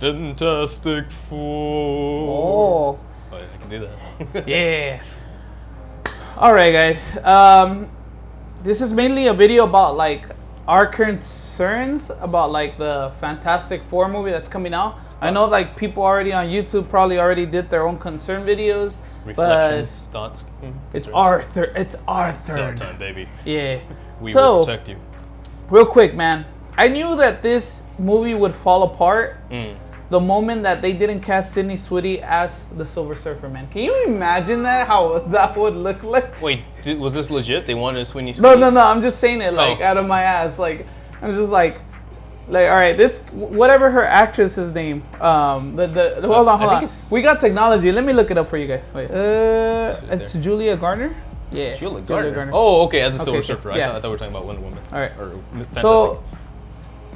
Fantastic Four. Oh, I can do that. yeah. All right, guys. This is mainly a video about like our concerns about like the Fantastic Four movie that's coming out. I know like people already on YouTube probably already did their own concern videos. Reflections, thoughts. It's Arthur. It's It's our Arthur. time, baby. Yeah. We will protect you. Real quick, man. I knew that this movie would fall apart the moment that they didn't cast Sydney Sweeney as the Silver Surfer, man. Can you imagine that? How that would look like? Wait, was this legit? They wanted Sweeney? No. I'm just saying it like out of my ass. Like I'm just like all right. This whatever her actress's name. Hold on. We got technology. Let me look it up for you guys. Wait. It's Julia Garner. Yeah. Julia Garner. Oh, okay. As a Silver Surfer. Yeah. I thought we were talking about Wonder Woman. All right. Or So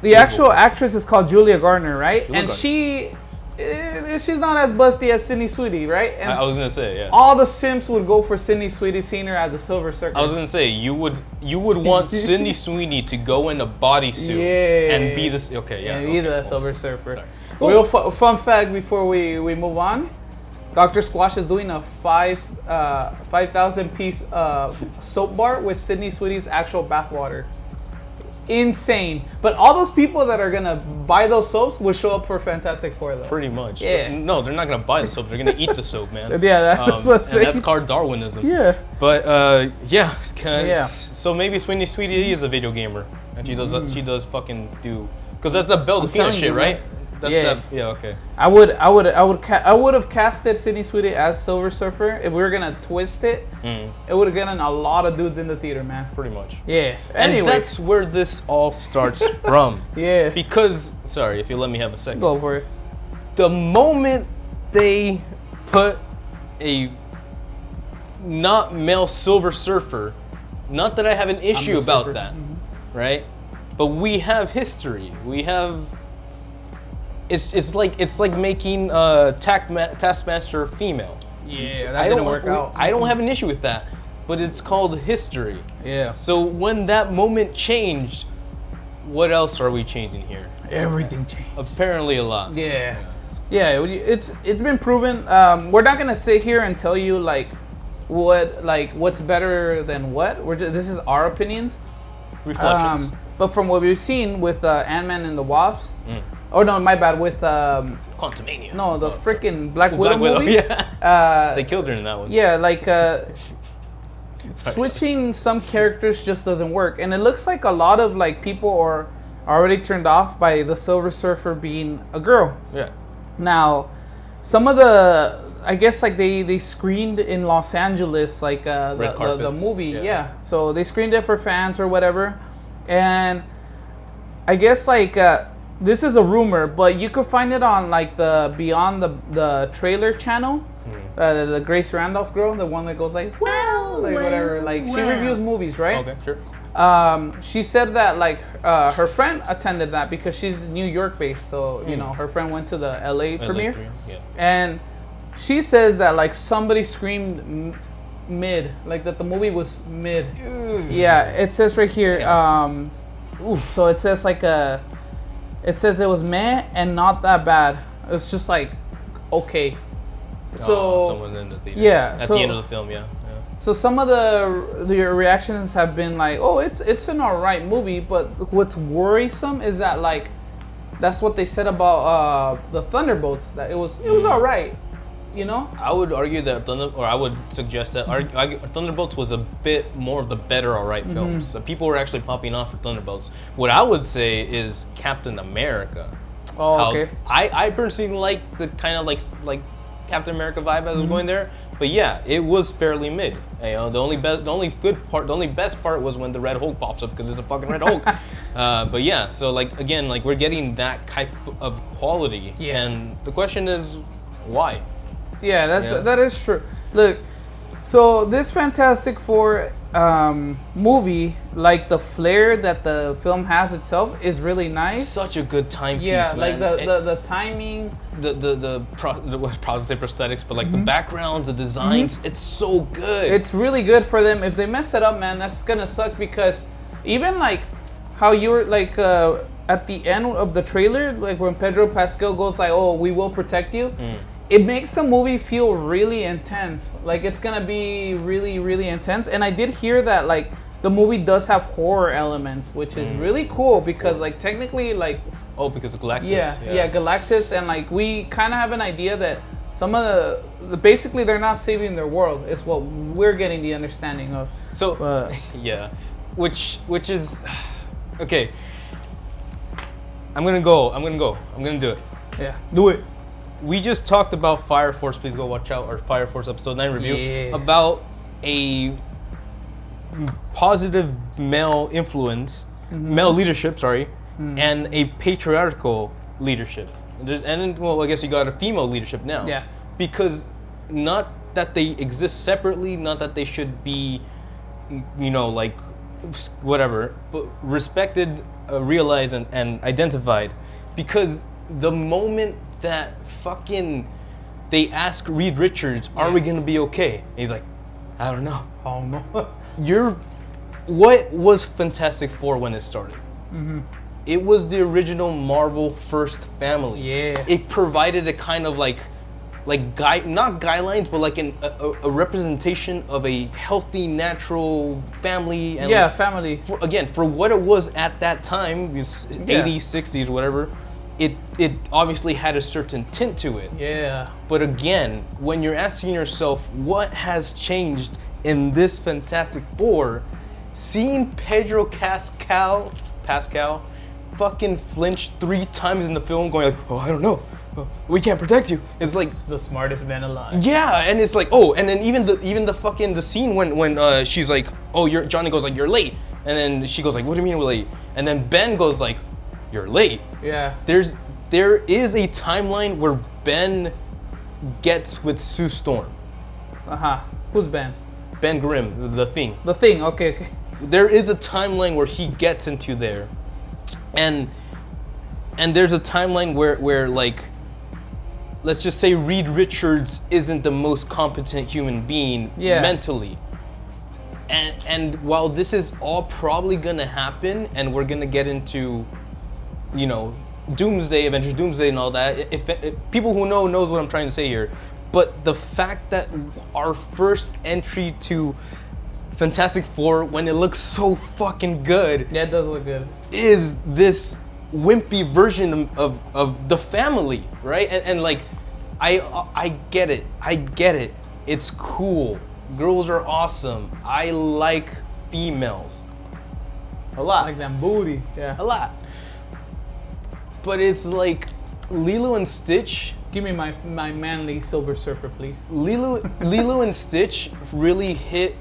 the actual actress is called Julia Garner, right? Julia and Garner. she's not as busty as Sydney Sweeney, right? And I was gonna say, yeah. all the simps would go for Sydney Sweeney, seeing her as a Silver Surfer. I was gonna say you would want Sydney Sweeney to go in a bodysuit and be this. Okay, yeah. Be the Silver Surfer. Cool. Real fun fact before we move on. Dr. Squash is doing a 5,000 piece soap bar with Sydney Sweeney's actual bathwater. Insane. But all those people that are gonna buy those soaps will show up for Fantastic Four, though. Pretty much. Yeah. No, they're not gonna buy the soap. They're gonna eat the soap, man. Yeah, that's what's and that's called Darwinism. Yeah. But yeah. Yeah. So maybe Sydney Sweeney is a video gamer, and she does fucking do because that's the Belle Delphine shit, right? Yeah. Yeah. Okay. I would have casted Sydney Sweeney as Silver Surfer if we were gonna twist it. It would have gotten a lot of dudes in the theater, man. Pretty much. Yeah. And Anyway, that's where this all starts from. Yeah. Because sorry, if you let me have a second. Go for it. The moment they put a not male Silver Surfer, not that I have an issue about that, right? But we have history. We have. It's like making Taskmaster female. Yeah, that didn't work out. I don't have an issue with that, but it's called history. Yeah. So when that moment changed, what else are we changing here? Everything changed. Apparently a lot. Yeah. It's been proven. We're not gonna sit here and tell you what's better than what. This is our opinions. Reflections. But from what we've seen with Ant-Man and the Wasp. Oh no, my bad. With Quantumania. No, the freaking Black Widow movie. Yeah. They killed her in that one. Yeah, like switching some characters just doesn't work, and it looks like a lot of like people are already turned off by the Silver Surfer being a girl. Yeah. Now, some of the I guess like they screened in Los Angeles like the movie. Yeah. So they screened it for fans or whatever, and I guess like. This is a rumor, but you could find it on like the Beyond the Trailer channel. The Grace Randolph girl, the one that goes like, whatever. Like she reviews movies, right? Okay, sure. She said that like her friend attended that because she's New York based, so you know her friend went to the LA premiere, and she says that like somebody screamed mid, like that the movie was mid. Yeah, it says right here. So it says like It says it was meh and not that bad. It's just like okay. So someone in the theater. Yeah. At the end of the film, yeah. So some of the reactions have been like, oh, it's an alright movie, but what's worrisome is that like that's what they said about the Thunderbolts, that it was alright. You know? I would argue that I would suggest that Thunderbolts was a bit more of the better alright films. So people were actually popping off for Thunderbolts. What I would say is Captain America. Oh, okay. I personally liked the kind of like Captain America vibe as I was going there, but yeah, it was fairly mid. You know, the only best part was when the Red Hulk pops up because it's a fucking Red Hulk. But yeah, so like again, like we're getting that type of quality, and the question is why? Yeah, that is true. Look, so this Fantastic Four movie, like the flair that the film has itself, is really nice. Such a good timepiece, man. like the timing, prosthetics, but like the backgrounds, the designs, it's so good. It's really good for them. If they mess it up, man, that's gonna suck because even like how you were like at the end of the trailer, like when Pedro Pascal goes like, "Oh, we will protect you," it makes the movie feel really intense. Like it's gonna be really, really intense. And I did hear that like the movie does have horror elements, which is really cool because like technically like because of Galactus. Yeah, Galactus, and like we kind of have an idea that some of the basically they're not saving their world. It's what we're getting the understanding of. So yeah, which is okay. I'm gonna do it. Yeah, do it. We just talked about Fire Force. Please go watch out our Fire Force episode 9 review about a positive male influence, male leadership. And a patriarchal leadership. I guess you got a female leadership now. Yeah. Because not that they exist separately, not that they should be, like whatever, but respected, realized, and identified. Because the moment that fucking they ask Reed Richards, "Are we gonna be okay?" And he's like, "I don't know." Oh no. What was Fantastic Four when it started? It was the original Marvel first family. Yeah. It provided a kind of not guidelines, but like a representation of a healthy, natural family. And family. For what it was at that time, it was 80s, 60s, whatever, it obviously had a certain tint to it. Yeah. But again, when you're asking yourself, what has changed in this Fantastic Four, seeing Pedro Pascal fucking flinch 3 times in the film, going like, "Oh, I don't know, we can't protect you." It's like the smartest man alive. Yeah, and it's like, and then even the scene when she's like, "Oh, Johnny goes like, you're late," and then she goes like, "What do you mean we're late?" And then Ben goes like, "You're late." Yeah. There is a timeline where Ben gets with Sue Storm. Who's Ben? Ben Grimm, the Thing. The Thing. Okay. There is a timeline where he gets into there. And there's a timeline where like, let's just say Reed Richards isn't the most competent human being mentally. And while this is all probably gonna happen, and we're gonna get into, Doomsday, Avengers Doomsday and all that, if people who knows what I'm trying to say here, but the fact that our first entry to Fantastic Four, when it looks so fucking good. Yeah, it does look good. Is this wimpy version of the family, right? And like, I get it. It's cool. Girls are awesome. I like females. A lot. I like that booty. Yeah. A lot. But it's like Lilo and Stitch. Give me my manly Silver Surfer, please. Lilo and Stitch really hit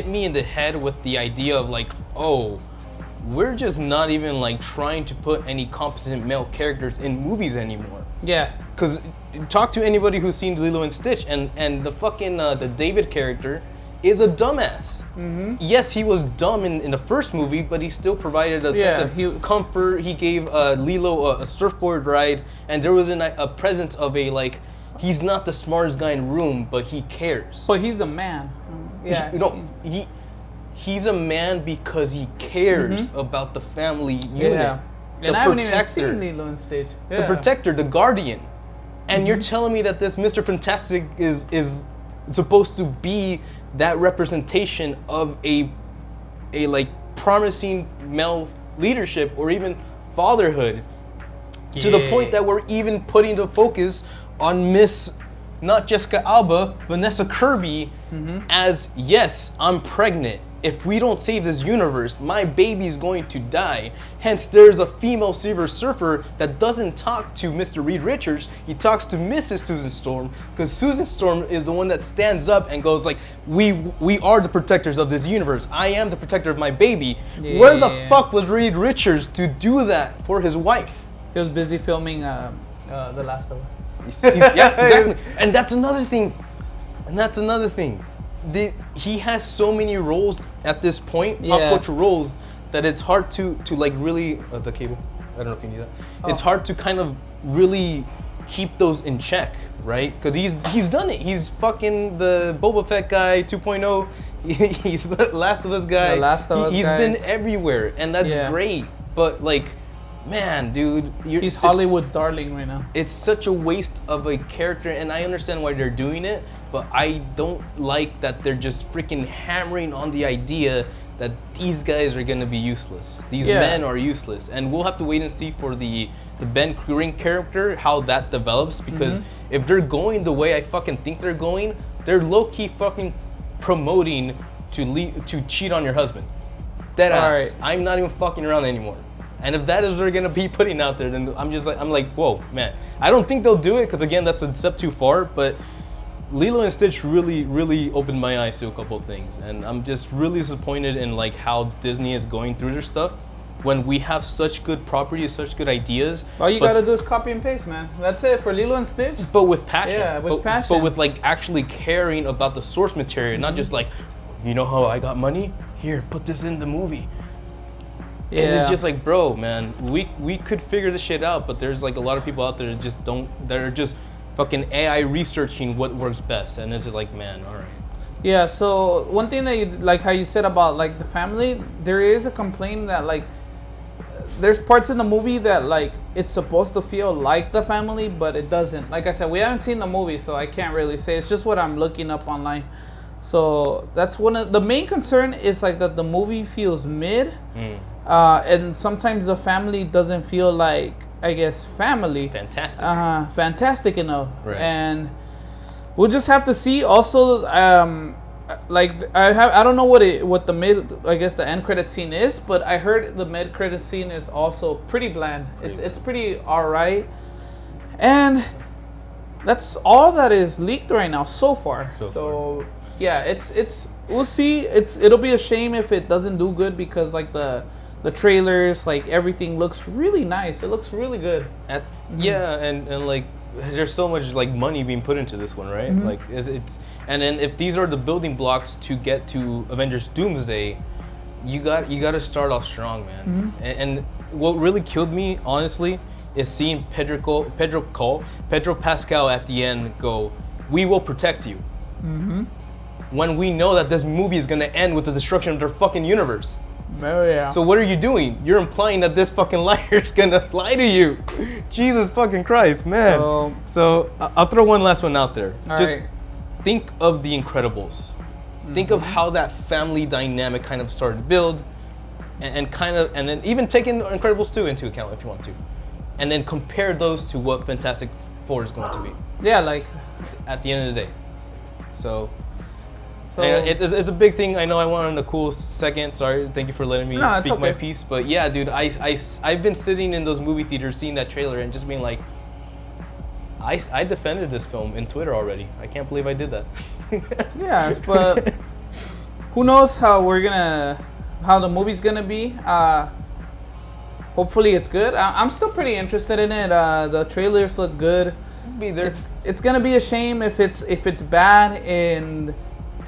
me in the head with the idea of like, oh, we're just not even like trying to put any competent male characters in movies anymore. Yeah. Because talk to anybody who's seen Lilo and Stitch, and the fucking the David character is a dumbass. Yes, he was dumb in the first movie, but he still provided a sense of comfort. He gave Lilo a surfboard ride, and there was a presence of a like, he's not the smartest guy in the room, but he cares. But he's a man. Yeah. He's a man because he cares about the family unit. Yeah. And I haven't even seen Lilo and Stitch. The protector, the guardian. And you're telling me that this Mr. Fantastic is supposed to be that representation of a like promising male leadership or even fatherhood, to the point that we're even putting the focus on Miss, not Jessica Alba, Vanessa Kirby, as, yes, I'm pregnant. If we don't save this universe, my baby's going to die. Hence, there's a female Silver Surfer that doesn't talk to Mr. Reed Richards. He talks to Mrs. Susan Storm, because Susan Storm is the one that stands up and goes like, we are the protectors of this universe. I am the protector of my baby. Yeah. Where the fuck was Reed Richards to do that for his wife? He was busy filming The Last of Us. Yeah, exactly. And that's another thing. He has so many roles at this point, pop culture roles, that it's hard to like really the cable. I don't know if you need that. It's hard to kind of really keep those in check, right? Because he's done it. He's fucking the Boba Fett guy 2.0. He's the Last of Us guy. The Last of Us He's guy. been everywhere, and that's great. But like, man, dude, he's Hollywood's darling right now. It's such a waste of a character, and I understand why they're doing it, but I don't like that they're just freaking hammering on the idea that these guys are gonna be useless. These men are useless, and we'll have to wait and see for the Ben Kruing character how that develops. Because if they're going the way I fucking think they're going, they're low key fucking promoting to cheat on your husband. Dead ass. Right. I'm not even fucking around anymore. And if that is what they're gonna be putting out there, then I'm like, whoa, man. I don't think they'll do it because again, that's a step too far, but. Lilo and Stitch really, really opened my eyes to a couple of things, and I'm just really disappointed in like how Disney is going through their stuff when we have such good properties, such good ideas. All you gotta do is copy and paste, man. That's it for Lilo and Stitch. But with passion. Yeah, with passion. But with like actually caring about the source material, not just like, you know how I got money? Here, put this in the movie. Yeah. And it's just like, bro, man, we could figure this shit out, but there's like a lot of people out there that just don't. That are just fucking AI researching what works best, and it's just like, man, all right. Yeah, so one thing that you like how you said about like the family, there is a complaint that like there's parts in the movie that like it's supposed to feel like the family, but it doesn't. Like I said, we haven't seen the movie, so I can't really say. It's just what I'm looking up online. So that's one of the main concern is like that the movie feels mid, and sometimes the family doesn't feel like, I guess, family. Fantastic. Fantastic enough. Right. And we'll just have to see. Also, like I don't know what the mid, I guess the end credit scene is, but I heard the mid credit scene is also pretty bland. It's pretty alright. And that's all that is leaked right now so far. So yeah, it's we'll see. It'll be a shame if it doesn't do good because like the trailers, like everything looks really nice. It looks really good. Yeah, and like there's so much like money being put into this one, right? Like it's and then if these are the building blocks to get to Avengers Doomsday, you got to start off strong, man. And what really killed me, honestly, is seeing Pedro Pascal at the end go, "We will protect you." When we know that this movie is gonna end with the destruction of their fucking universe. Oh yeah. So what are you doing? You're implying that this fucking liar is gonna lie to you. Jesus fucking Christ, man. So I'll throw one last one out there. Just think of The Incredibles. Think of how that family dynamic kind of started to build, and then even taking Incredibles 2 into account if you want to, and then compare those to what Fantastic Four is going to be. Yeah, like at the end of the day. So it's a big thing. I know I went on a cool second. Sorry, thank you for letting me speak my piece. But yeah, dude, I've been sitting in those movie theaters, seeing that trailer, and just being like, I defended this film in Twitter already. I can't believe I did that. Yeah, but who knows how the movie's gonna be. Hopefully it's good. I'm still pretty interested in it. The trailers look good. It's gonna be a shame if it's bad, and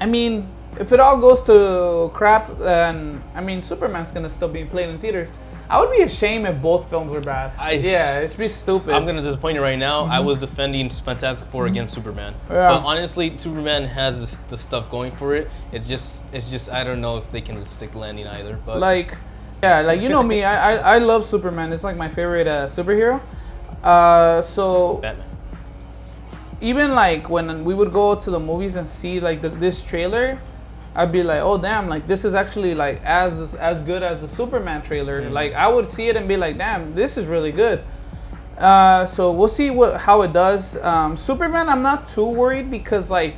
I mean, if it all goes to crap, then I mean, Superman's gonna still be playing in theaters. I would be ashamed if both films were bad. It'd be stupid. I'm gonna disappoint you right now. I was defending Fantastic Four against Superman, but honestly, Superman has the stuff going for it. It's just I don't know if they can stick landing either. But like you know me, I love Superman. It's like my favorite superhero. So Batman. Even like when we would go to the movies and see like this trailer, I'd be like, oh damn, like this is actually like as good as the Superman trailer. Like I would see it and be like, damn, this is really good. So we'll see how it does. Superman, I'm not too worried because like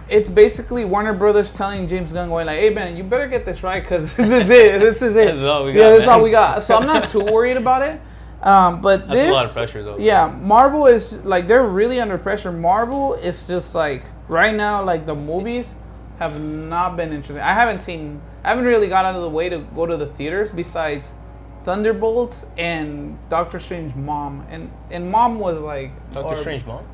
it's basically Warner Brothers telling James Gunn, going like, hey man, you better get this right because this is it. This is it. This is all we got. Yeah, this is all we got. So I'm not too worried about it. But that's a lot of pressure though. Yeah, Marvel is like, they're really under pressure. Marvel is just like right now, like the movies have not been interesting. I haven't really got out of the way to go to the theaters besides Thunderbolts and Doctor Strange Mom. And Mom was like Doctor Strange Mom?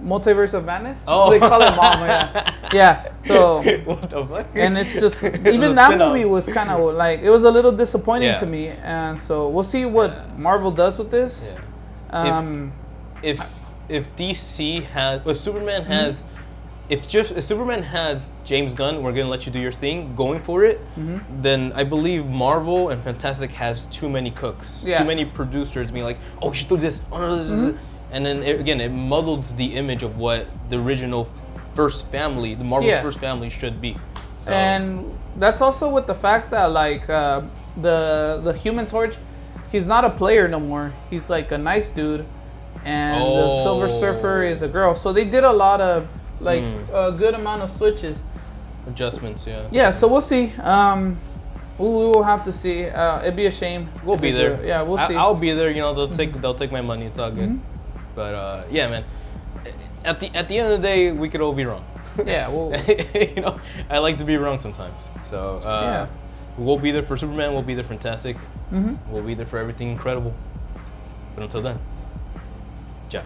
Multiverse of Madness? Oh. They call it Mom, yeah. Yeah. So what the fuck? And it's just even that movie was kind of like, it was a little disappointing to me. And so we'll see what Marvel does with this. Yeah. If DC has, if Superman has if Superman has James Gunn, we're gonna let you do your thing, going for it, then I believe Marvel and Fantastic has too many cooks, too many producers being like, oh, you should do this, oh, no, this. And then it muddles the image of what the original first family, the Marvel's first family, should be. So. And that's also with the fact that like the Human Torch, he's not a player no more. He's like a nice dude, and the Silver Surfer is a girl. So they did a lot of like a good amount of switches, adjustments. Yeah. So we'll see. We will have to see. It'd be a shame. We'll be there. Yeah, we'll see. I'll be there. You know, they'll take my money. It's all good. But yeah, man. At the end of the day, we could all be wrong. Yeah, well, you know, I like to be wrong sometimes. So we'll be there for Superman. We'll be there for Fantastic. We'll be there for everything incredible. But until then, ciao.